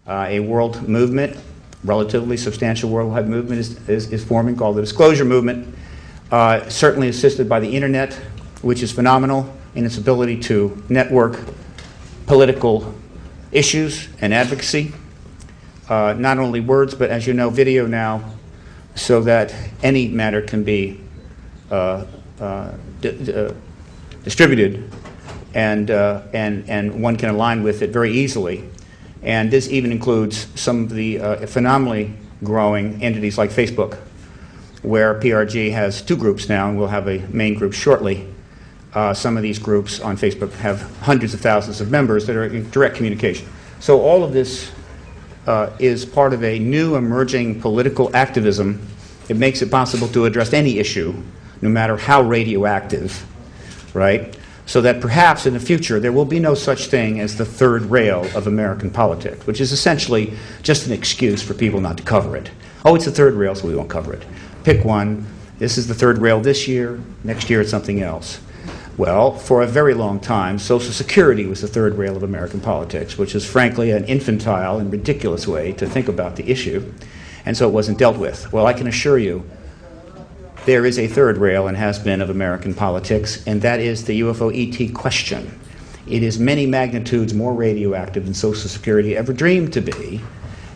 A world movement, relatively substantial worldwide movement is forming called the Disclosure Movement, certainly assisted by the internet, which is phenomenal in its ability to network political issues and advocacy. Not only words, but as you know, video now, so that any matter can be distributed and one can align with it very easily. And this even includes some of the phenomenally growing entities like Facebook, where PRG has 2 groups now, and we'll have a main group shortly. Some of these groups on Facebook have hundreds of thousands of members that are in direct communication. So all of this is part of a new emerging political activism. It makes it possible to address any issue, no matter how radioactive, right? So that perhaps in the future there will be no such thing as the third rail of American politics, which is essentially just an excuse for people not to cover it. Oh, it's the third rail, so we won't cover it. Pick one. This is the third rail this year. Next year it's something else. Well, for a very long time, Social Security was the third rail of American politics, which is frankly an infantile and ridiculous way to think about the issue, and so it wasn't dealt with. Well, I can assure you there is a third rail, and has been, of American politics, and that is the UFO ET question. It is many magnitudes more radioactive than Social Security ever dreamed to be,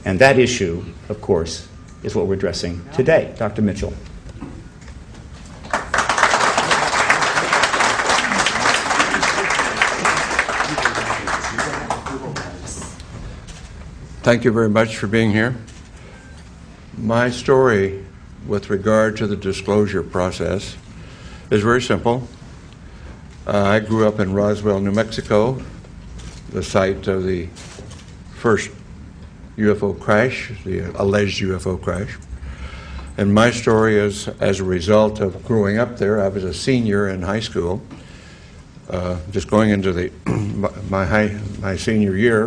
and that issue, of course, is what we're addressing today. Dr. Mitchell. Thank you very much for being here. My story with regard to the disclosure process is very simple. I grew up in Roswell, New Mexico, the site of the first UFO crash, the alleged UFO crash. And my story is as a result of growing up there. I was a senior in high school, just going into the my senior year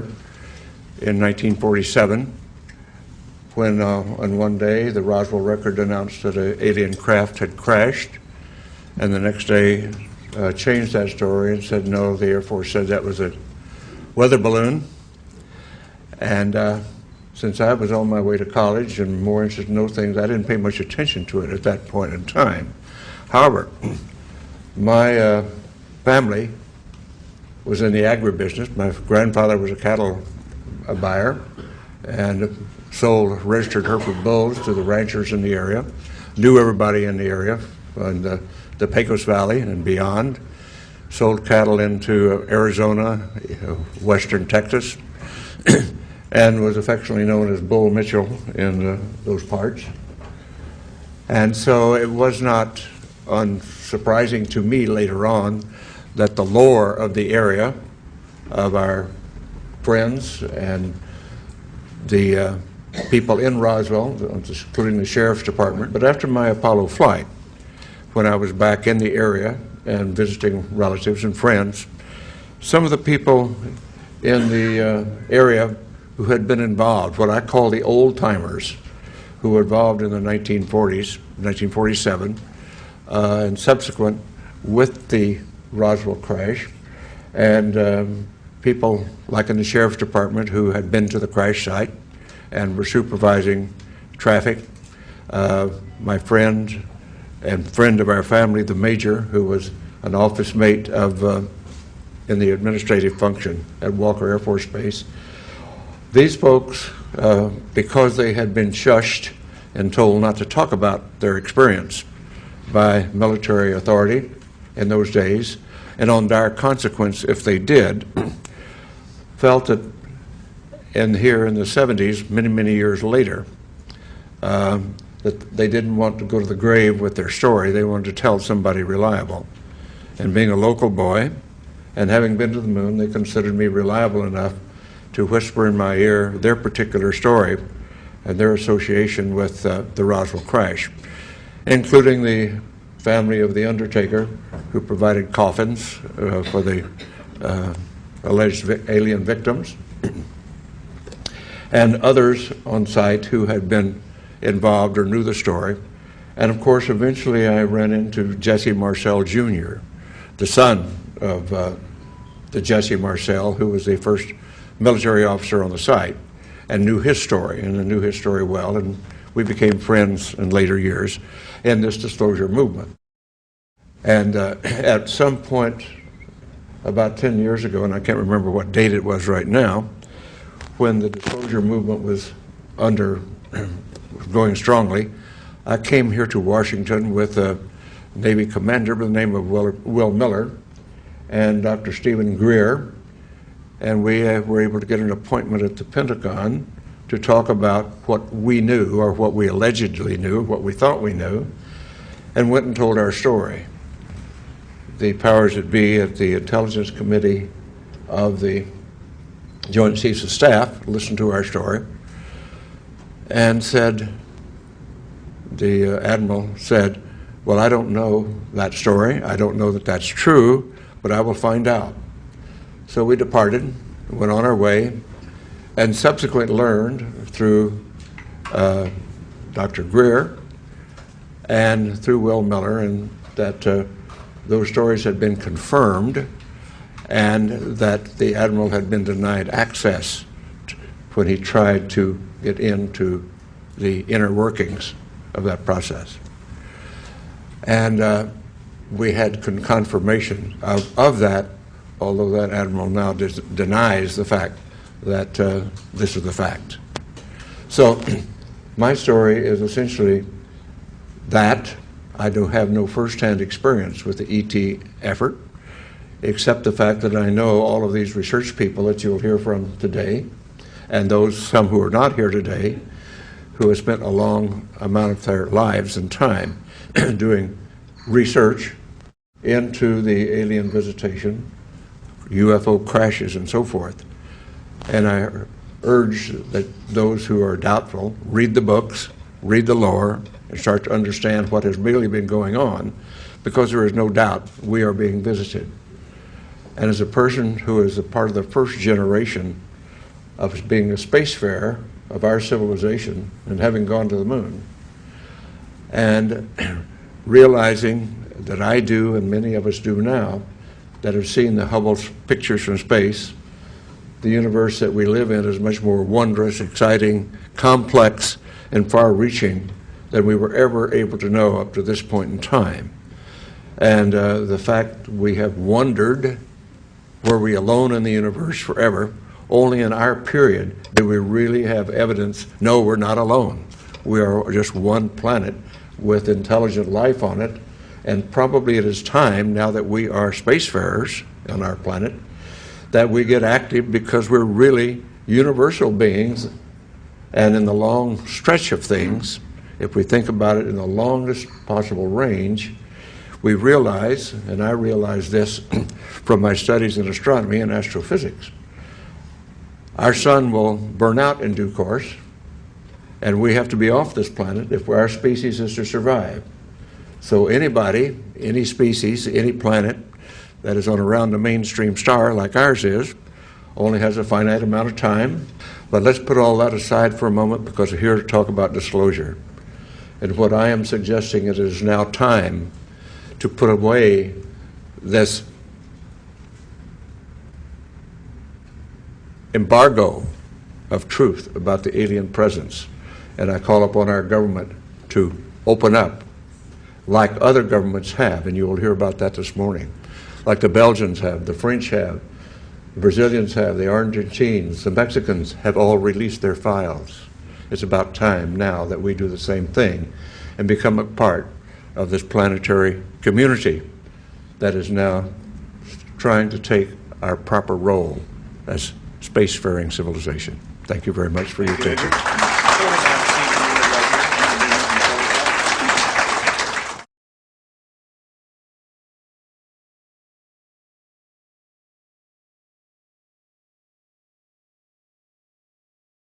in 1947. When on one day the Roswell Record announced that an alien craft had crashed, and the next day changed that story and said no, the Air Force said that was a weather balloon. And since I was on my way to college and more interested in those things, I didn't pay much attention to it at that point in time. However, my family was in the agribusiness. My grandfather was a cattle buyer and sold registered Hereford bulls to the ranchers in the area, knew everybody in the area, in the Pecos Valley and beyond, sold cattle into Arizona, western Texas, and was affectionately known as Bull Mitchell in those parts. And so it was not unsurprising to me later on that the lore of the area, of our friends and the people in Roswell, including the sheriff's department. But after my Apollo flight, when I was back in the area and visiting relatives and friends, some of the people in the area who had been involved, what I call the old timers, who were involved in the 1940s, 1947, and subsequent with the Roswell crash, and people like in the sheriff's department who had been to the crash site and were supervising traffic. My friend and friend of our family, the major, who was an office mate of in the administrative function at Walker Air Force Base. These folks, because they had been shushed and told not to talk about their experience by military authority in those days, and on dire consequence if they did, felt that here in the 70s, many, many years later, that they didn't want to go to the grave with their story. They wanted to tell somebody reliable. And being a local boy and having been to the moon, they considered me reliable enough to whisper in my ear their particular story and their association with the Roswell crash, including the family of the undertaker who provided coffins for the alleged alien victims, and others on site who had been involved or knew the story. And of course, eventually I ran into Jesse Marcel Jr., the son of the Jesse Marcel, who was the first military officer on the site. and knew his story, and I knew his story well, and we became friends in later years in this disclosure movement. And at some point, about 10 years ago, and I can't remember what date it was right now, when the disclosure movement was going strongly, I came here to Washington with a Navy commander by the name of Will Miller and Dr. Stephen Greer, and we were able to get an appointment at the Pentagon to talk about what we knew, or what we allegedly knew, what we thought we knew, and went and told our story. The powers that be at the Intelligence Committee of the Joint Chiefs of Staff listened to our story and said, the Admiral said, well, I don't know that story. I don't know that that's true, but I will find out. So we departed, went on our way, and subsequently learned through Dr. Greer and through Will Miller, and that those stories had been confirmed, and that the Admiral had been denied access when he tried to get into the inner workings of that process. And we had confirmation of that, although that Admiral now denies the fact that this is the fact. So my story is essentially that. I do have no first-hand experience with the ET effort, except the fact that I know all of these research people that you'll hear from today, and some who are not here today, who have spent a long amount of their lives and time doing research into the alien visitation, UFO crashes, and so forth. And I urge that those who are doubtful read the books, read the lore, and start to understand what has really been going on, because there is no doubt we are being visited. And as a person who is a part of the first generation of being a spacefarer of our civilization and having gone to the moon, and realizing that I do, and many of us do now, that have seen the Hubble pictures from space, the universe that we live in is much more wondrous, exciting, complex, and far-reaching than we were ever able to know up to this point in time. And the fact we have wondered, were we alone in the universe forever? Only in our period do we really have evidence, no, we're not alone. We are just one planet with intelligent life on it, and probably it is time, now that we are spacefarers on our planet, that we get active, because we're really universal beings. And in the long stretch of things, if we think about it in the longest possible range, we realize, and I realize this from my studies in astronomy and astrophysics, our sun will burn out in due course, and we have to be off this planet if our species is to survive. So anybody, any species, any planet that is on around a mainstream star like ours is, only has a finite amount of time. But let's put all that aside for a moment, because we're here to talk about disclosure. And what I am suggesting is it is now time to put away this embargo of truth about the alien presence. And I call upon our government to open up like other governments have, and you will hear about that this morning, like the Belgians have, the French have, the Brazilians have, the Argentines, the Mexicans have all released their files. It's about time now that we do the same thing and become a part of this planetary community that is now trying to take our proper role as spacefaring civilization. Thank you very much for your attention.